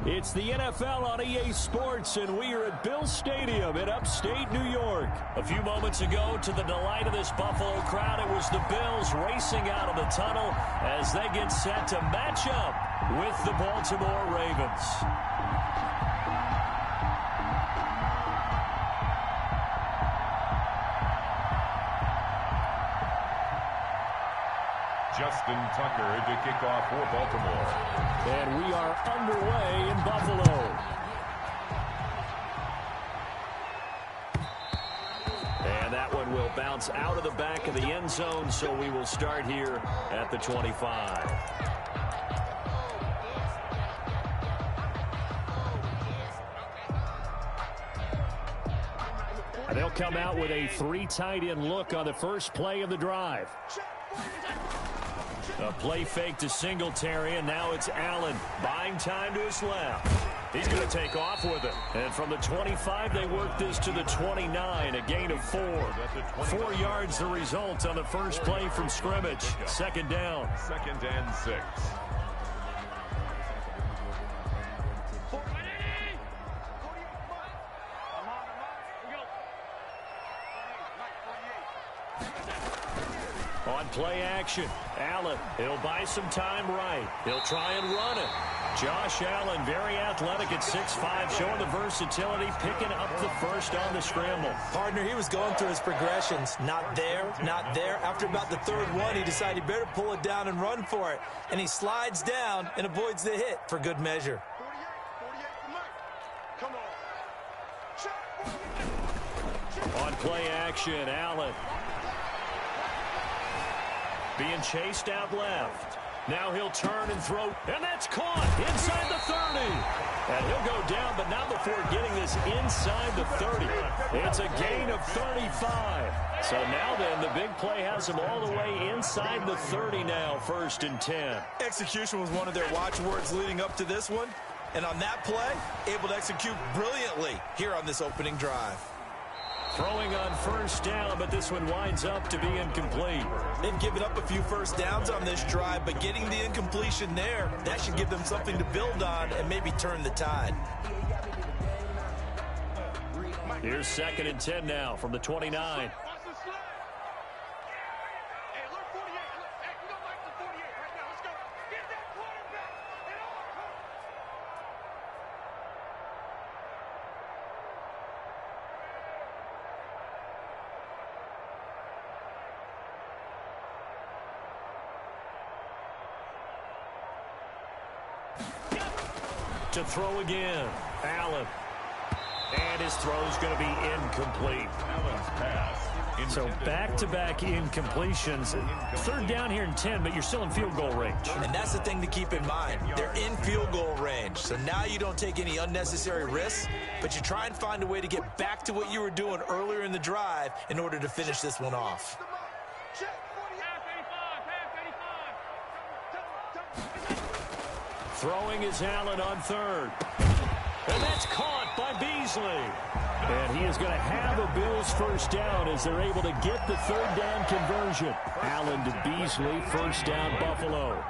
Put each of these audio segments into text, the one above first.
It's the NFL on EA Sports, and we are at Bill Stadium in upstate New York. A few moments ago, to the delight of this Buffalo crowd, it was the Bills racing out of the tunnel as they get set to match up with the Baltimore Ravens. Justin Tucker to kick off for Baltimore. And we are underway in Buffalo. And that one will bounce out of the back of the end zone, so we will start here at the 25. And they'll come out with a three tight end look on the first play of the drive. A play fake to Singletary, and now it's Allen buying time to his left. He's going to take off with it. And from the 25, they work this to the 29, a gain of 4. 4 yards the result on the first play from scrimmage. Second down. 2nd and 6. On play action, Allen, he'll buy some time right. He'll try and run it. Josh Allen, very athletic at 6'5", showing the versatility, picking up the first on the scramble. Partner, he was going through his progressions. Not there, not there. After about the third one, he decided he better pull it down and run for it. And he slides down and avoids the hit for good measure. On play action, Allen. Being chased out left. Now he'll turn and throw, and that's caught inside the 30. And he'll go down, but not before getting this inside the 30. It's a gain of 35. So now then, the big play has him all the way inside the 30 now, 1st and 10. Execution was one of their watchwords leading up to this one. And on that play, able to execute brilliantly here on this opening drive. Throwing on first down, but this one winds up to be incomplete. They've given up a few first downs on this drive, but getting the incompletion there, that should give them something to build on and maybe turn the tide. Here's 2nd and 10 now from the 29. To throw again, Allen. And his throw's going to be incomplete. Allen's pass. So back-to-back incompletions. 3rd down here and 10, but you're still in field goal range. And that's the thing to keep in mind. They're in field goal range. So now you don't take any unnecessary risks, but you try and find a way to get back to what you were doing earlier in the drive in order to finish this one off. Throwing is Allen on 3rd. And that's caught by Beasley. And he is going to have a Bills first down as they're able to get the 3rd down conversion. Allen to Beasley, first down Buffalo.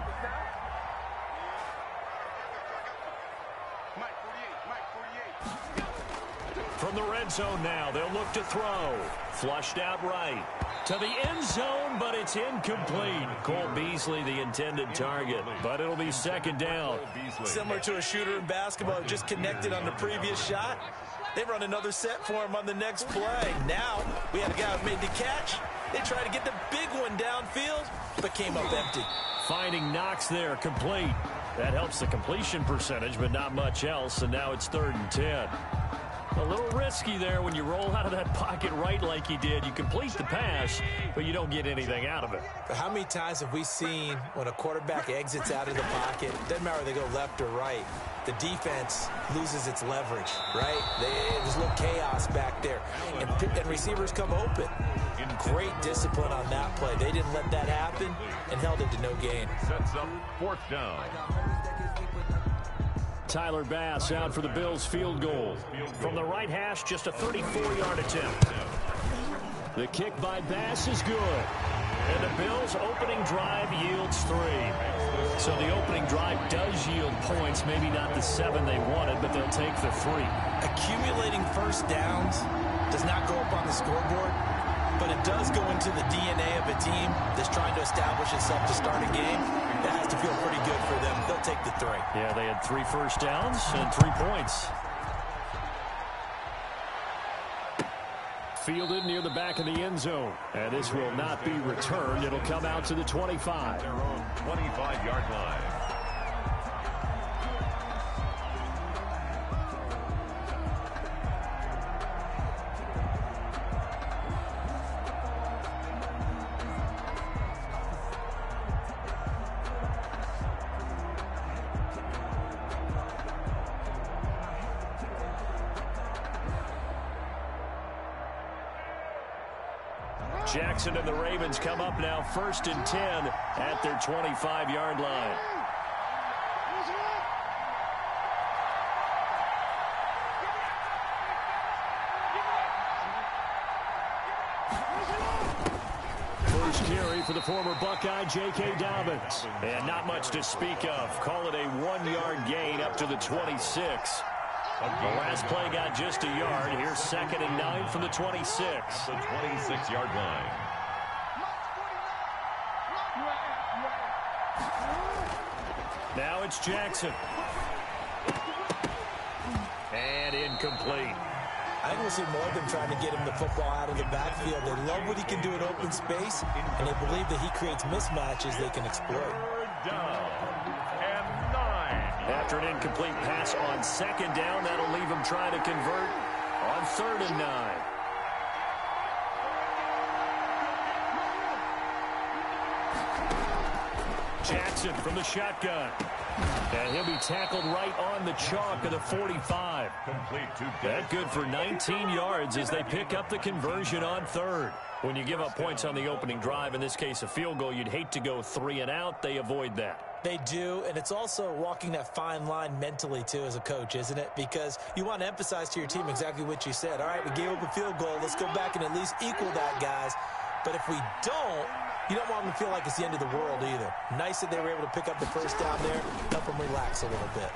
From the red zone now, they'll look to throw. Flushed out right. To the end zone, but it's incomplete. Cole Beasley, the intended target, but it'll be 2nd down. Similar to a shooter in basketball who just connected on the previous shot. They run another set for him on the next play. Now, we had a guy who made the catch. They tried to get the big one downfield, but came up empty. Finding Knox there, complete. That helps the completion percentage, but not much else, and now it's 3rd and 10. A little risky there when you roll out of that pocket right like you did. You complete the pass, but you don't get anything out of it. But how many times have we seen when a quarterback exits out of the pocket, doesn't matter whether they go left or right, the defense loses its leverage, right? There's a little chaos back there, and receivers come open. Great discipline on that play. They didn't let that happen and held it to no gain. Sets up 4th down. Tyler Bass out for the Bills field goal. From the right hash, just a 34-yard attempt. The kick by Bass is good. And the Bills' opening drive yields 3. So the opening drive does yield points, maybe not the 7 they wanted, but they'll take the 3. Accumulating first downs does not go up on the scoreboard, but it does go into the DNA of a team that's trying to establish itself to start a game. That has to feel pretty good for them. They'll take the 3. Yeah, they had 3 first downs and 3 points. Fielded near the back of the end zone. And this will not be returned. It'll come out to the 25. Their own 25-yard line. Jackson and the Ravens come up now 1st and 10 at their 25-yard line. First carry for the former Buckeye, J.K. Dobbins. And not much to speak of. Call it a 1-yard gain up to the 26. The last play got just a yard. Here's 2nd and 9 from the 26. The 26-yard line. Now it's Jackson. And incomplete. I think we'll see more of them trying to get him the football out of the backfield. They love what he can do in open space, and they believe that he creates mismatches they can exploit. 3rd down and 9. After an incomplete pass on 2nd down, that'll leave him trying to convert on 3rd and 9. Jackson from the shotgun. And he'll be tackled right on the chalk of the 45. Complete to That good for 19 yards as they pick up the conversion on 3rd. When you give up points on the opening drive, in this case a field goal, you'd hate to go 3 and out. They avoid that. They do, and it's also walking that fine line mentally, too, as a coach, isn't it? Because you want to emphasize to your team exactly what you said. All right, we gave up a field goal. Let's go back and at least equal that, guys. But if we don't, you don't want them to feel like it's the end of the world either. Nice that they were able to pick up the first down there, help them relax a little bit.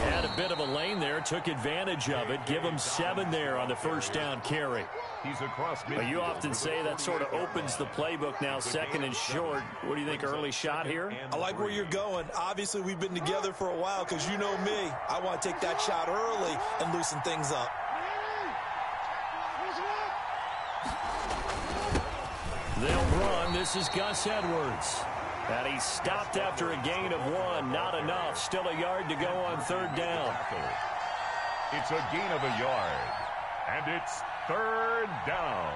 Had a bit of a lane there, took advantage of it. Give them 7 there on the first down carry. He's across midfield. You often say that sort of opens the playbook now, 2nd and short. What do you think, early shot here? I like where you're going. Obviously, we've been together for a while because you know me. I want to take that shot early and loosen things up. They'll run. This is Gus Edwards. And he stopped after a gain of 1. Not enough. Still a yard to go on 3rd down. It's a gain of a yard. And it's 3rd down.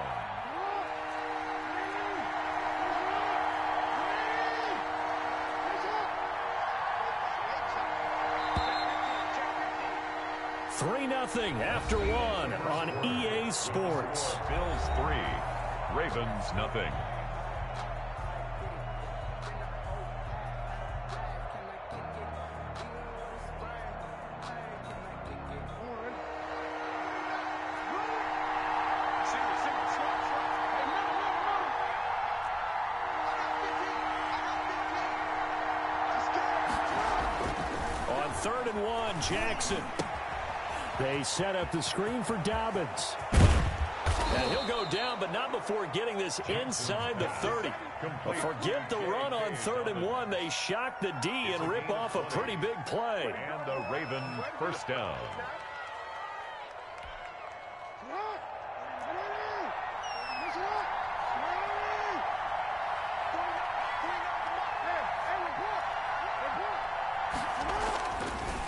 Three 0 after 1 on EA Sports. Bills 3, Ravens nothing. On 3rd and 1, Jackson. They set up the screen for Dobbins. And he'll go down, but not before getting this inside the 30. But forget the run on 3rd and 1. They shock the D and rip off a pretty big play. And the Raven first down.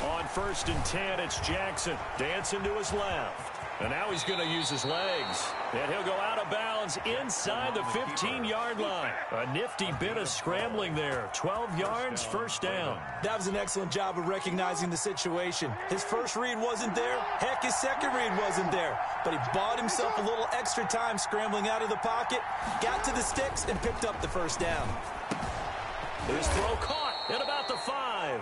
On 1st and 10, it's Jackson dancing to his left. And now he's going to use his legs. And he'll go out of bounds inside the 15-yard line. A nifty bit of scrambling there. 12 yards, first down. That was an excellent job of recognizing the situation. His first read wasn't there. Heck, his second read wasn't there. But he bought himself a little extra time scrambling out of the pocket, got to the sticks, and picked up the first down. His throw caught at about the 5.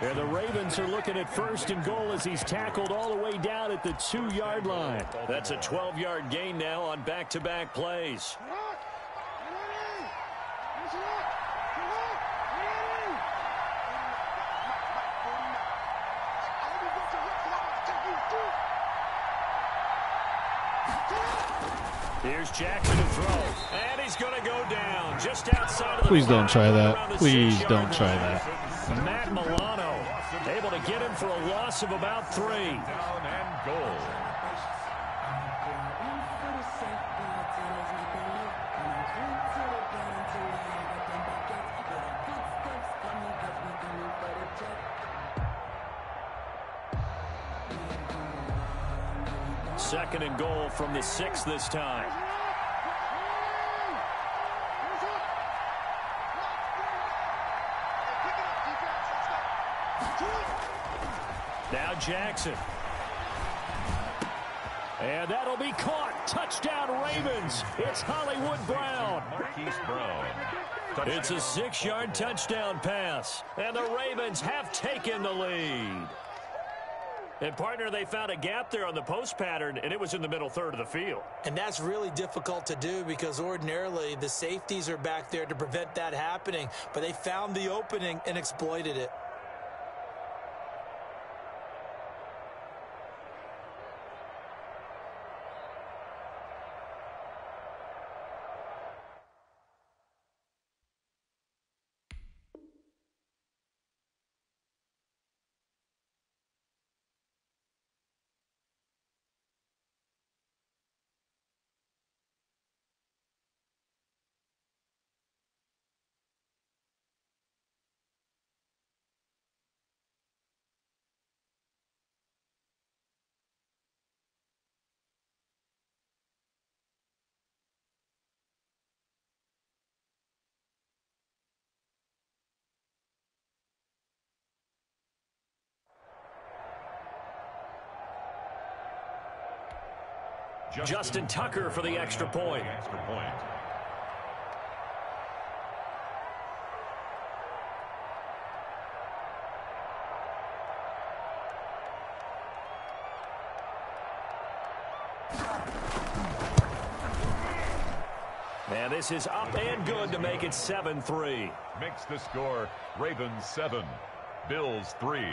And the Ravens are looking at 1st and goal as he's tackled all the way down at the 2-yard line. That's a 12-yard gain now on back-to-back plays. Here's Jackson to throw, and he's going to go down just outside of the Please don't try that. Please 6-yard don't try line. that. Matt Milano able to get him for a loss of about 3. Down and goal. Second and goal from the 6 this time. Now Jackson. And that'll be caught. Touchdown Ravens. It's Hollywood Brown. Marquise Brown. It's a 6-yard touchdown pass. And the Ravens have taken the lead. And, partner, they found a gap there on the post pattern, and it was in the middle third of the field. And that's really difficult to do because ordinarily the safeties are back there to prevent that happening. But they found the opening and exploited it. Justin Tucker for the extra point. And this is up and good to make it 7-3. Makes the score Ravens 7, Bills 3.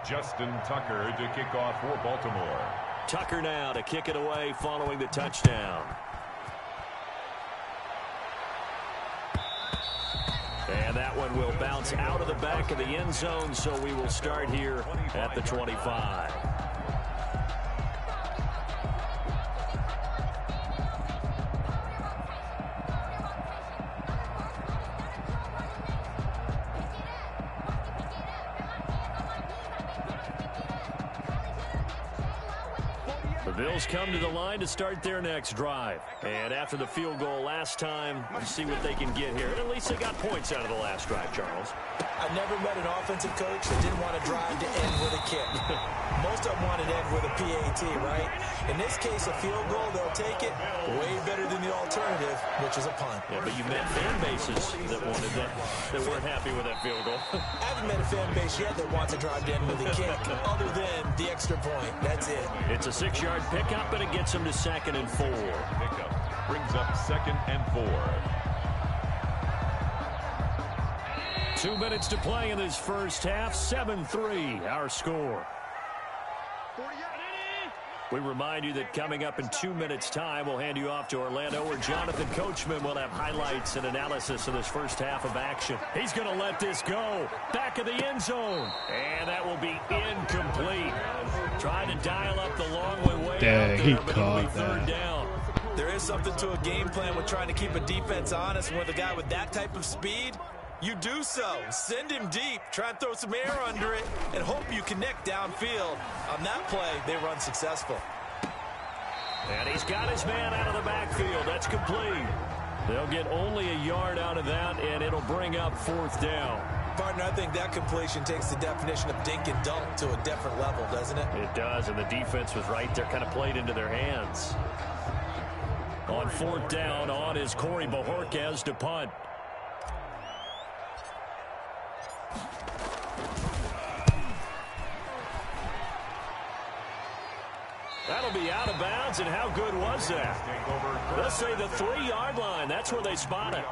Justin Tucker to kick off for Baltimore. Tucker now to kick it away following the touchdown. And that one will bounce out of the back of the end zone, so we will start here at the 25. Bills come to the line to start their next drive. And after the field goal last time, we'll see what they can get here. At least they got points out of the last drive, Charles. I've never met an offensive coach that didn't want to drive to end with a kick. Most of them wanted to end with a PAT, right? In this case, a field goal, they'll take it way better than the alternative, which is a punt. Yeah, but you met fan bases that wanted that weren't happy with that field goal. I haven't met a fan base yet that wants to drive to end with a kick, other than the extra point. That's it. It's a 6-yard pickup, and it gets them to 2nd and 4. Pickup brings up 2nd and 4. 2 minutes to play in this first half. 7-3, our score. We remind you that coming up in 2 minutes' time, we'll hand you off to Orlando, where Jonathan Coachman will have highlights and analysis of this first half of action. He's going to let this go. Back of the end zone. And that will be incomplete. Trying to dial up the long way Dang, out there, he but caught it'll be third down. There is something to a game plan with trying to keep a defense honest. With a guy with that type of speed, you do so. Send him deep. Try and throw some air under it and hope you connect downfield. On that play, they run successful. And he's got his man out of the backfield. That's complete. They'll get only a yard out of that, and it'll bring up 4th down. Partner, I think that completion takes the definition of dink and dunk to a different level, doesn't it? It does, and the defense was right there, kind of played into their hands. On 4th down, on is Corey Bojorquez to punt. That'll be out of bounds, and how good was that? Let's say the 3-yard line. That's where they spot it.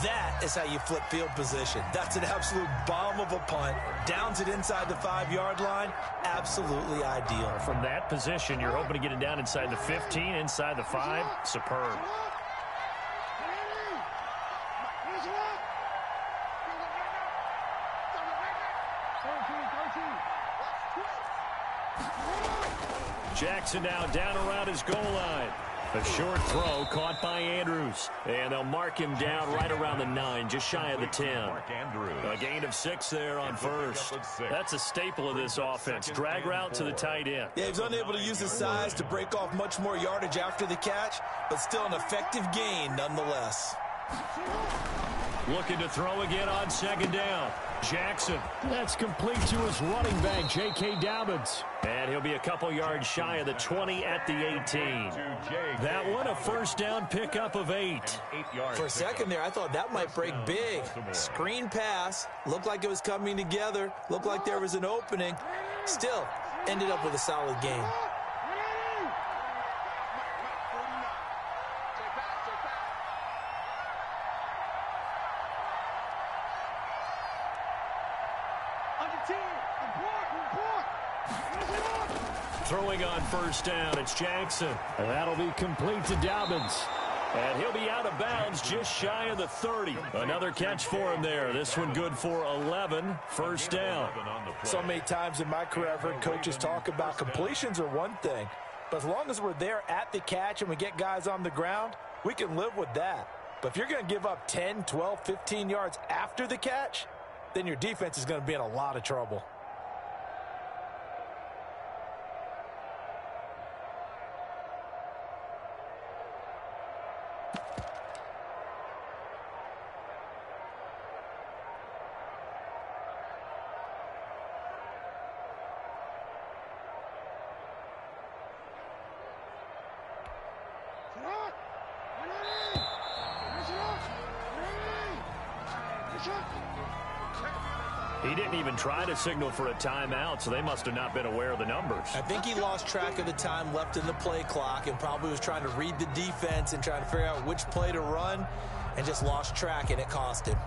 That is how you flip field position. That's an absolute bomb of a punt. Downs it inside the 5-yard line. Absolutely ideal. From that position, you're hoping to get it down inside the 15, inside the 5. Superb. Jackson now down around his goal line. A short throw caught by Andrews. And they'll mark him down right around the 9, just shy of the 10. A gain of 6 there on first. That's a staple of this offense. Drag route to the tight end. Yeah, he's unable to use his size to break off much more yardage after the catch, but still an effective gain nonetheless. Looking to throw again on 2nd down. Jackson. That's complete to his running back, J.K. Dobbins. And he'll be a couple yards shy of the 20 at the 18. That one, a first down pickup of 8. For a second there, I thought that might break big. Screen pass. Looked like it was coming together. Looked like there was an opening. Still, ended up with a solid game. Throwing on first down, it's Jackson. And that'll be complete to Dobbins. And he'll be out of bounds just shy of the 30. Another catch for him there. This one good for 11. First down. So many times in my career, I've heard coaches talk about completions are one thing. But as long as we're there at the catch and we get guys on the ground, we can live with that. But if you're going to give up 10, 12, 15 yards after the catch, then your defense is going to be in a lot of trouble. He didn't even try to signal for a timeout, so they must have not been aware of the numbers. I think he lost track of the time left in the play clock and probably was trying to read the defense and trying to figure out which play to run and just lost track, and it cost him.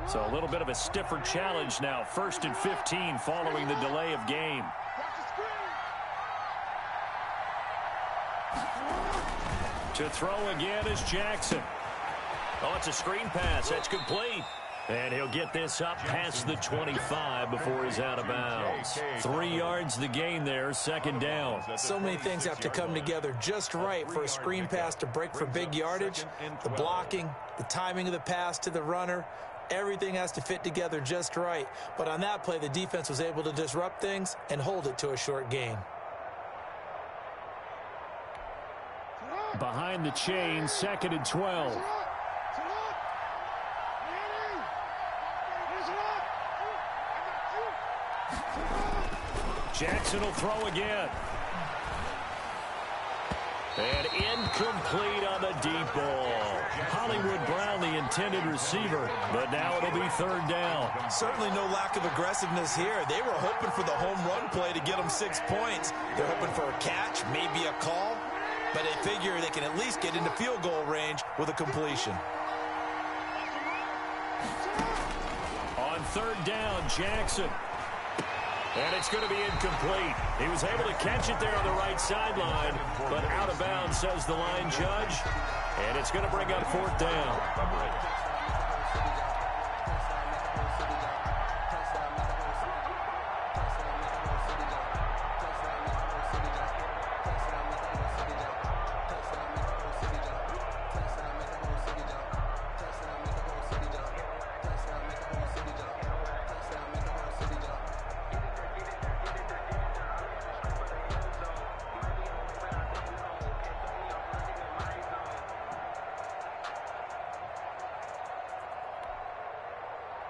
So a little bit of a stiffer challenge now. 1st and 15 following the delay of game. To throw again is Jackson. Oh, it's a screen pass. That's complete. And he'll get this up past the 25 before he's out of bounds. 3 yards the gain there, 2nd down. So many things have to come together just right for a screen pass to break for big yardage. The blocking, the timing of the pass to the runner, everything has to fit together just right. But on that play, the defense was able to disrupt things and hold it to a short gain. Behind the chain, 2nd and 12. Jackson will throw again. And incomplete on the deep ball. Hollywood Brown, the intended receiver, but now it'll be 3rd down. Certainly no lack of aggressiveness here. They were hoping for the home run play to get them 6 points. They're hoping for a catch, maybe a call, but they figure they can at least get into field goal range with a completion. On 3rd down, Jackson. And it's going to be incomplete. He was able to catch it there on the right sideline, but out of bounds, says the line judge. And it's going to bring up 4th down.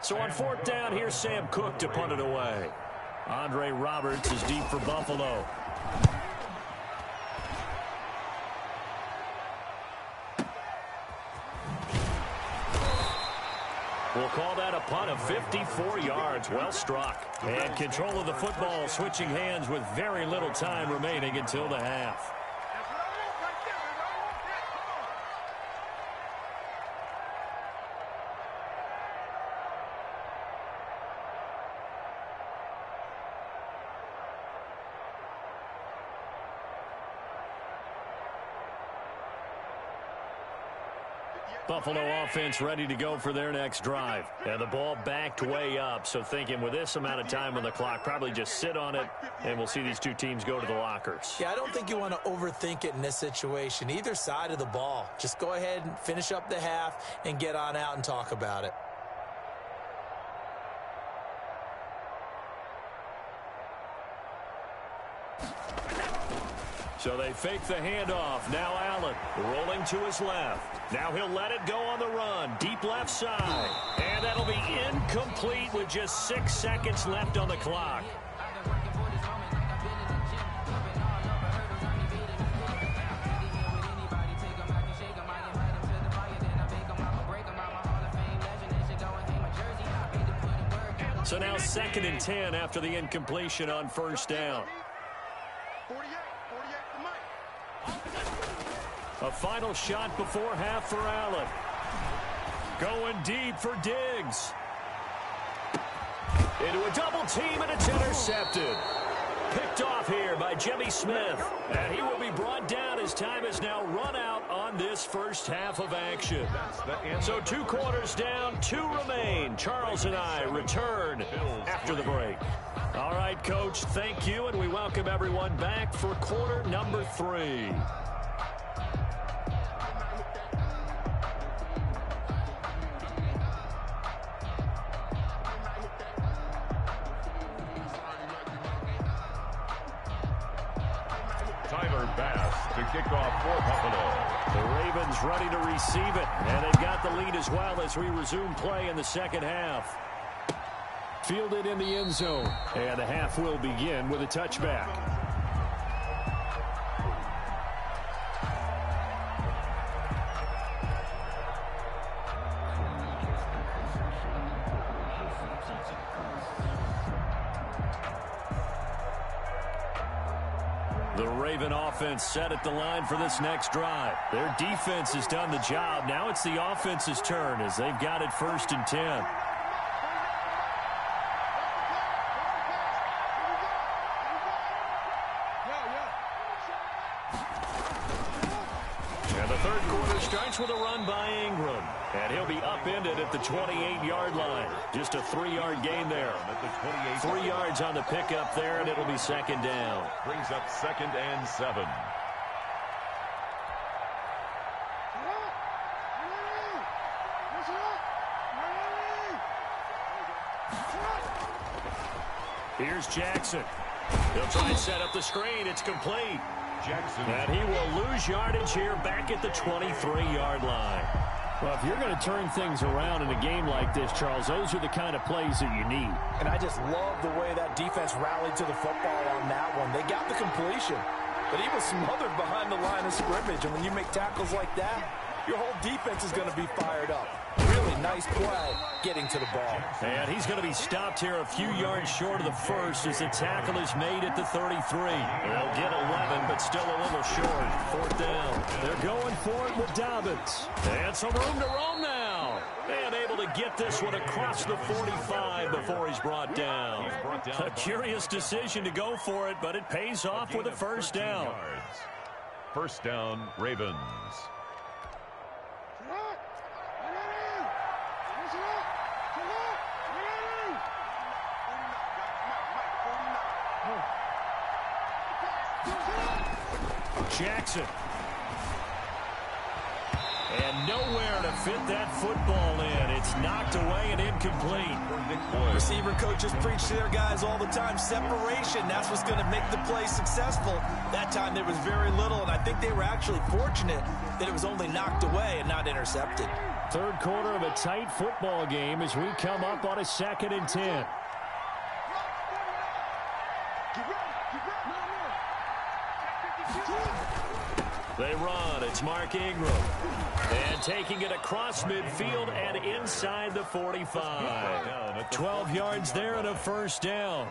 So on fourth down, here's Sam Cook to punt it away. Andre Roberts is deep for Buffalo. We'll call that a punt of 54 yards. Well struck. And control of the football switching hands with very little time remaining until the half. Buffalo offense ready to go for their next drive. And the ball backed way up, so thinking with this amount of time on the clock, probably just sit on it, and we'll see these two teams go to the lockers. Yeah, I don't think you want to overthink it in this situation. Either side of the ball. Just go ahead and finish up the half and get on out and talk about it. So they fake the handoff. Now Allen rolling to his left. Now he'll let it go on the run. Deep left side. And that'll be incomplete with just 6 seconds left on the clock. So now 2nd and 10 after the incompletion on first down. A final shot before half for Allen. Going deep for Diggs. Into a double team, and it's intercepted. Picked off here by Jimmy Smith. And he will be brought down as time is now run out on this first half of action. So 2 quarters down, 2 remain. Charles and I return after the break. All right, Coach, thank you, and we welcome everyone back for quarter number 3. To kick off for Buffalo. The Ravens ready to receive it, and they've got the lead as well as we resume play in the second half. Fielded in the end zone, and the half will begin with a touchback. The Raven offense set at the line for this next drive. Their defense has done the job. Now it's the offense's turn as they've got it 1st and 10. And the third quarter starts with a run by Ingram. And he'll be upended at the 28-yard line. Just a 3-yard gain there. 3 yards on the pickup there, and it'll be 2nd down. Brings up 2nd and 7. Here's Jackson. He'll try and set up the screen. It's complete. Jackson. And he will lose yardage here back at the 23-yard line. Well, if you're going to turn things around in a game like this, Charles, those are the kind of plays that you need. And I just love the way that defense rallied to the football on that one. They got the completion, but he was smothered behind the line of scrimmage. And when you make tackles like that, your whole defense is going to be fired up. Really nice play getting to the ball. And he's going to be stopped here a few yards short of the first as the tackle is made at the 33. They'll get 11, but still a little short. 4th down. They're going for it with Dobbins. And some room to roam now. And able to get this one across the 45 before he's brought down. A curious decision to go for it, but it pays off with a 1st down. 1st down, Ravens. Jackson. And nowhere to fit that football in. It's knocked away and incomplete. Receiver coaches preach to their guys all the time. Separation, that's what's going to make the play successful. That time there was very little, and I think they were actually fortunate that it was only knocked away and not intercepted. Third quarter of a tight football game as we come up on a 2nd and 10. They run. It's Mark Ingram. And taking it across midfield and inside the 45. 12 yards there and a first down.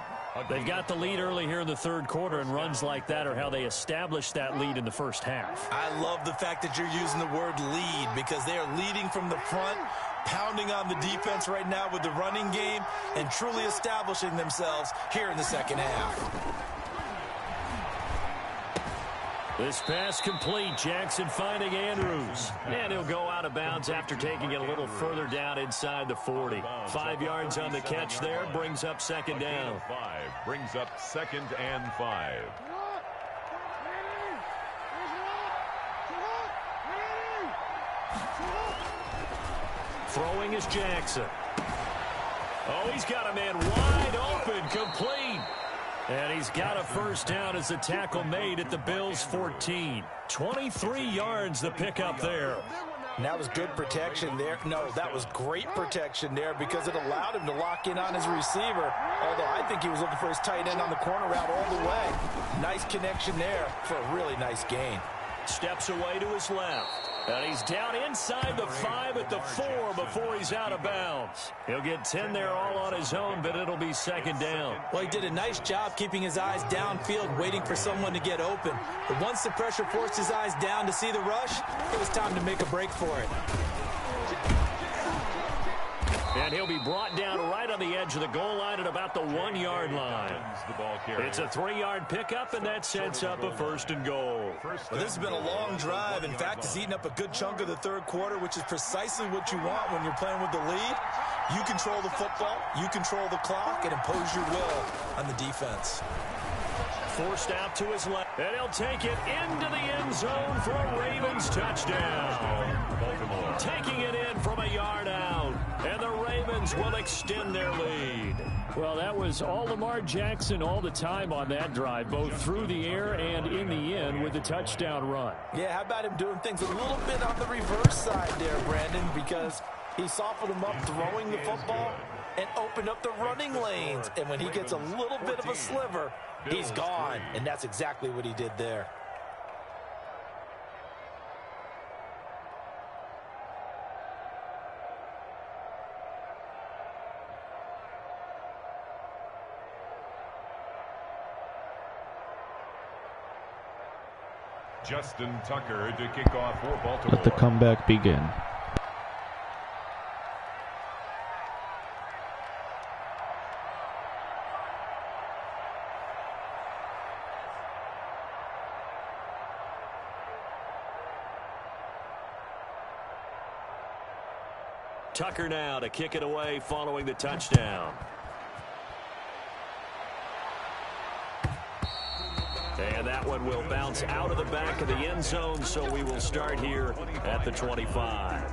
They've got the lead early here in the third quarter, and runs like that are how they established that lead in the first half. I love the fact that you're using the word lead because they are leading from the front, pounding on the defense right now with the running game, and truly establishing themselves here in the second half. This pass complete. Jackson finding Andrews. And he'll go out of bounds after taking it a little further down inside the 40. 5 yards on the catch there. Brings up second down. Brings up 2nd and 5. Throwing is Jackson. Oh, he's got a man wide open. Complete. And he's got a first down as the tackle made at the Bills' 14. 23 yards the pickup there. And that was good protection there. No, that was great protection there because it allowed him to lock in on his receiver. Although I think he was looking for his tight end on the corner route all the way. Nice connection there for a really nice gain. Steps away to his left. And he's down inside the 5 at the 4 before he's out of bounds. He'll get 10 there all on his own, but it'll be second down. Well, he did a nice job keeping his eyes downfield, waiting for someone to get open. But once the pressure forced his eyes down to see the rush, it was time to make a break for it. And he'll be brought down right on the edge of the goal line at about the 1 yard line. It's a 3-yard pickup, and that sets up a 1st and goal. Well, this has been a long drive. In fact, it's eaten up a good chunk of the third quarter, which is precisely what you want when you're playing with the lead. You control the football, you control the clock, and impose your will on the defense. Forced out to his left, and he'll take it into the end zone for a Ravens touchdown. Baltimore taking it in from a yard out, and the Ravens will extend their lead. Well, that was all Lamar Jackson all the time on that drive, both through the air and in the end with the touchdown run. Yeah, how about him doing things a little bit on the reverse side there, Brandon, because he softened him up throwing the football and opened up the running lanes. And when he gets a little bit of a sliver, he's gone. And that's exactly what he did there. Justin Tucker to kick off for Baltimore. Let the comeback begin. Tucker now to kick it away following the touchdown. And that one will bounce out of the back of the end zone, so we will start here at the 25.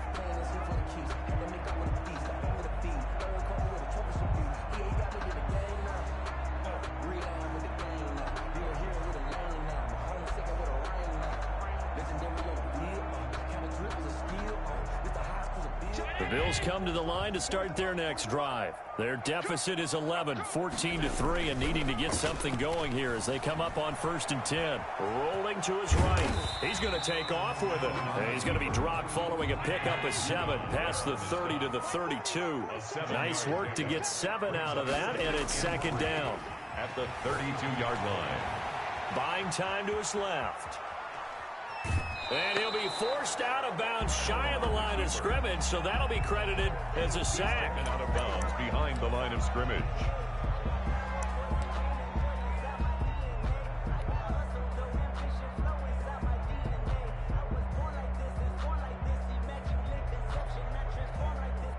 The Bills come to the line to start their next drive. Their deficit is 11, 14-3, and needing to get something going here as they come up on 1st and 10. Rolling to his right. He's going to take off with it. And he's going to be dropped following a pickup of 7 past the 30 to the 32. Nice work to get 7 out of that, and it's second down. At the 32-yard line. Buying time to his left. And he'll be forced out of bounds shy of the line of scrimmage, so that'll be credited as a sack. And out of bounds behind the line of scrimmage.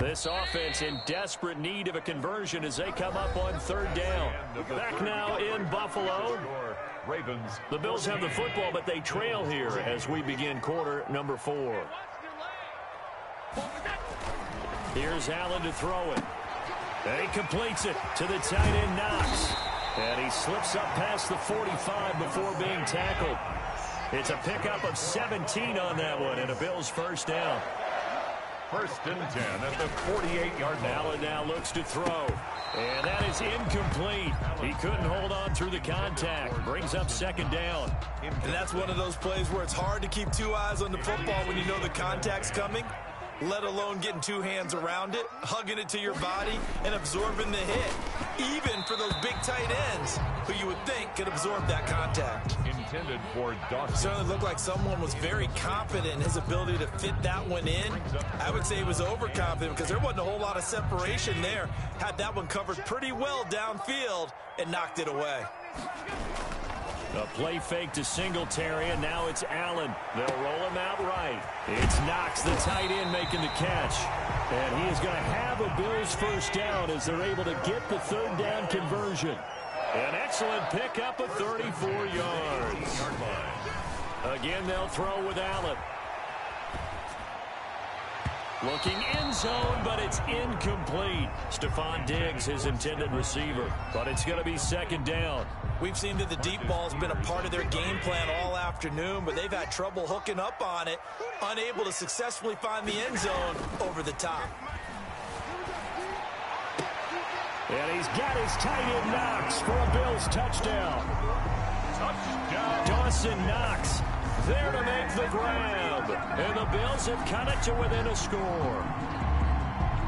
This offense in desperate need of a conversion as they come up on 3rd down. Back now in Buffalo. Ravens. The Bills have the football, but they trail here as we begin quarter number 4. Here's Allen to throw it. And he completes it to the tight end Knox. And he slips up past the 45 before being tackled. It's a pickup of 17 on that one and a Bills first down. First and 10 at the 48-yard line. Allen now looks to throw. And that is incomplete. He couldn't hold on through the contact. Brings up second down. And that's one of those plays where it's hard to keep two eyes on the football when you know the contact's coming, let alone getting two hands around it, hugging it to your body, and absorbing the hit. Even for those big tight ends who you would think could absorb that contact. Intended for Dawson. Certainly looked like someone was very confident in his ability to fit that one in. I would say he was overconfident because there wasn't a whole lot of separation there. Had that one covered pretty well downfield and knocked it away. A play fake to Singletary, and now it's Allen. They'll roll him out right. It's Knox, the tight end, making the catch. And he is going to have a Bills first down as they're able to get the third down conversion. An excellent pickup of 34 yards. Again, they'll throw with Allen. Looking end zone, but it's incomplete. Stephon Diggs, his intended receiver. But it's going to be second down. We've seen that the deep ball's been a part of their game plan all afternoon, but they've had trouble hooking up on it, unable to successfully find the end zone over the top. And he's got his tight end Knox for a Bills touchdown. Touchdown. Dawson Knox there to make the grab. And the Bills have cut it to within a score.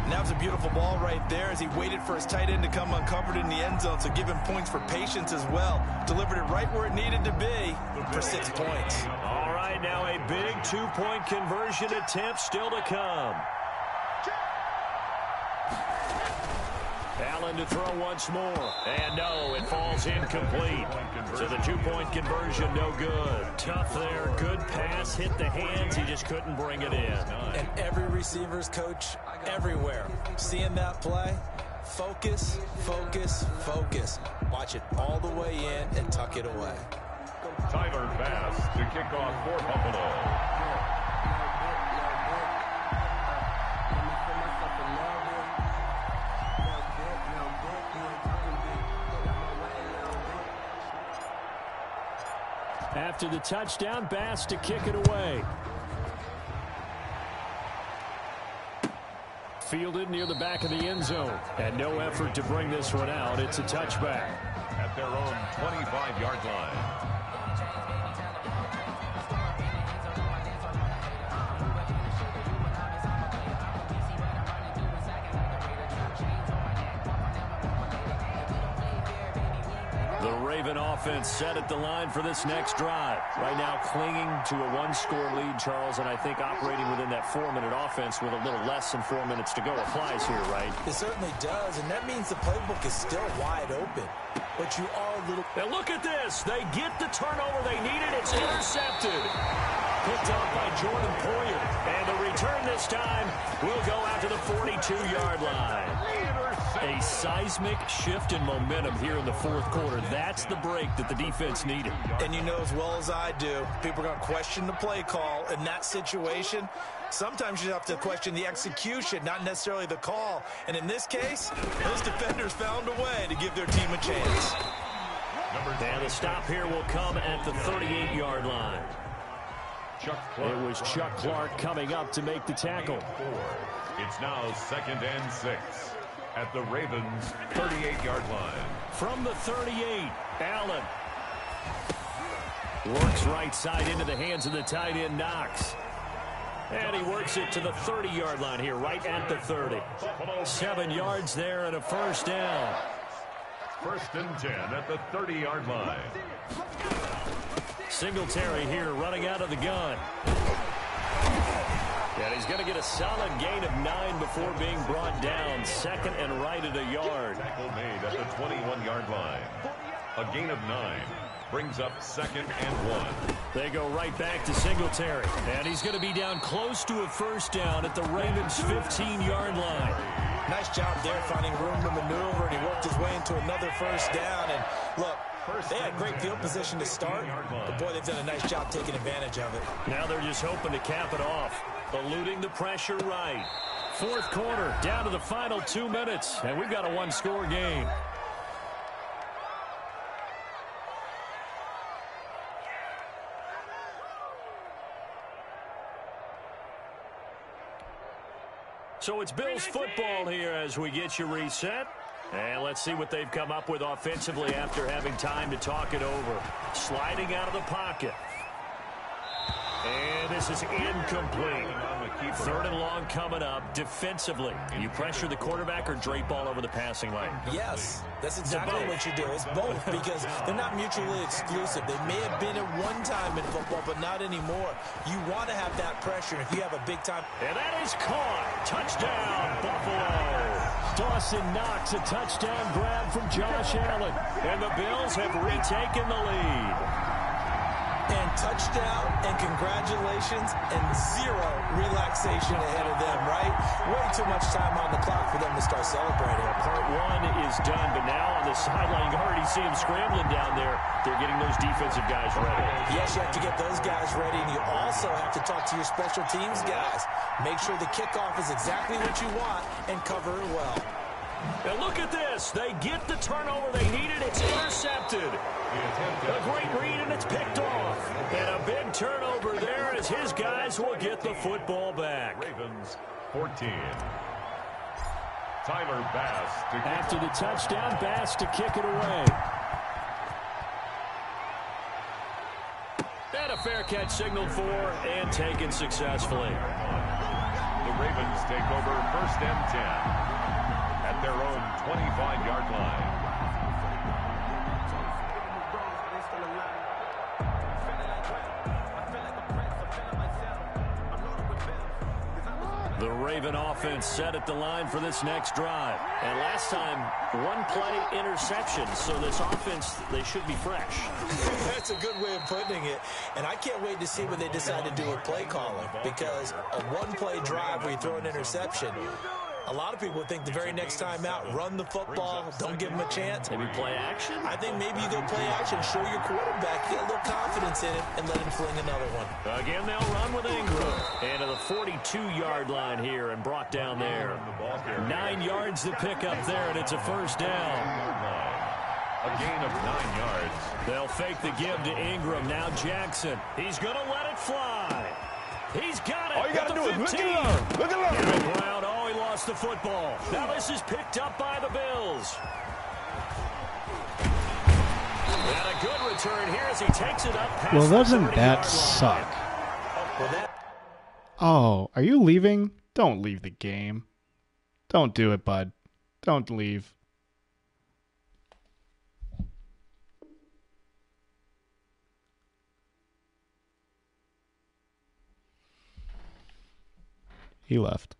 And that was a beautiful ball right there as he waited for his tight end to come uncovered in the end zone, so give him points for patience as well. Delivered it right where it needed to be for 6 points. All right, now a big two-point conversion attempt still to come. Allen to throw once more. And no, it falls incomplete. So the two-point conversion, no good. Tough there. Good pass. Hit the hands. He just couldn't bring it in. And every receiver's coach everywhere, seeing that play, focus, focus, focus. Watch it all the way in and tuck it away. Tyler Bass to kick off for Buffalo. After the touchdown, Bass to kick it away. Fielded near the back of the end zone. And no effort to bring this one out. It's a touchback. At their own 25-yard line. Offense set at the line for this next drive. Right now clinging to a one-score lead, Charles, and I think operating within that 4-minute offense with a little less than 4 minutes to go applies here, right? It certainly does, and that means the playbook is still wide open. But you are a little... Now look at this. They get the turnover they needed. It's intercepted. Picked off by Jordan Poyer. And the return this time will go out to the 42-yard line. A seismic shift in momentum here in the fourth quarter. That's the break that the defense needed. And you know as well as I do, people are going to question the play call in that situation. Sometimes you have to question the execution, not necessarily the call. And in this case, those defenders found a way to give their team a chance. And the stop here will come at the 38-yard line. It was Chuck Clark coming up to make the tackle. It's now 2nd and 6 at the Ravens' 38-yard line. From the 38, Allen works right side into the hands of the tight end Knox. And he works it to the 30-yard line here, right at the 30. 7 yards there and a first down. 1st and 10 at the 30-yard line. Singletary here running out of the gun. And he's going to get a solid gain of 9 before being brought down. 2nd and right at a yard. Tackle made at the 21-yard line. A gain of 9 brings up 2nd and 1. They go right back to Singletary. And he's going to be down close to a first down at the Ravens' 15-yard line. Nice job there finding room to maneuver, and he worked his way into another first down. And look, they had great field position to start, but boy, they've done a nice job taking advantage of it. Now they're just hoping to cap it off. Eluding the pressure right. Fourth quarter, down to the final 2 minutes, and we've got a one-score game. So it's Bills football here as we get you reset. And let's see what they've come up with offensively after having time to talk it over. Sliding out of the pocket. And this is incomplete. 3rd and long coming up defensively. You pressure the quarterback or drape all over the passing lane? Yes, that's exactly what you do. It's both because they're not mutually exclusive. They may have been at one time in football, but not anymore. You want to have that pressure if you have a big time. And that is caught. Touchdown, Buffalo. Dawson Knox, a touchdown grab from Josh Allen. And the Bills have retaken the lead. And touchdown, and congratulations, and 0 relaxation ahead of them, right? Way too much time on the clock for them to start celebrating. Part 1 is done, but now on the sideline, you can already see them scrambling down there. They're getting those defensive guys ready. Yes, you have to get those guys ready, and you also have to talk to your special teams guys. Make sure the kickoff is exactly what you want and cover it well. Now look at this. They get the turnover they needed. It's intercepted. A great read, and it's picked off. And a big turnover there as his guys will get the football back. Ravens 14. Tyler Bass to after the touchdown, Bass to kick it away. And a fair catch signaled for and taken successfully. The Ravens take over 1st and 10 at their own 25-yard line. The Raven offense set at the line for this next drive. And last time, 1 play interception. So this offense, they should be fresh. That's a good way of putting it. And I can't wait to see what they decide to do with play calling. Because a 1-play drive where you throw an interception, a lot of people think the very next time out, run the football, don't give them a chance. Maybe play action? I think maybe you go play action, show your quarterback, get a little confidence in it, and let him fling another one. Again, they'll run with Ingram. And to the 42-yard line here and brought down there. 9 yards to pick up there, and it's a 1st down. A gain of 9 yards. They'll fake the give to Ingram. Now Jackson. He's going to let it fly. He's got it. All you got to do is look it up. Look it up. Brown, oh, he lost the football. Now this is picked up by the Bills. And a good return here as he takes it up past well, doesn't the that suck? Oh, are you leaving? Don't leave the game. Don't do it, bud. Don't leave. He left.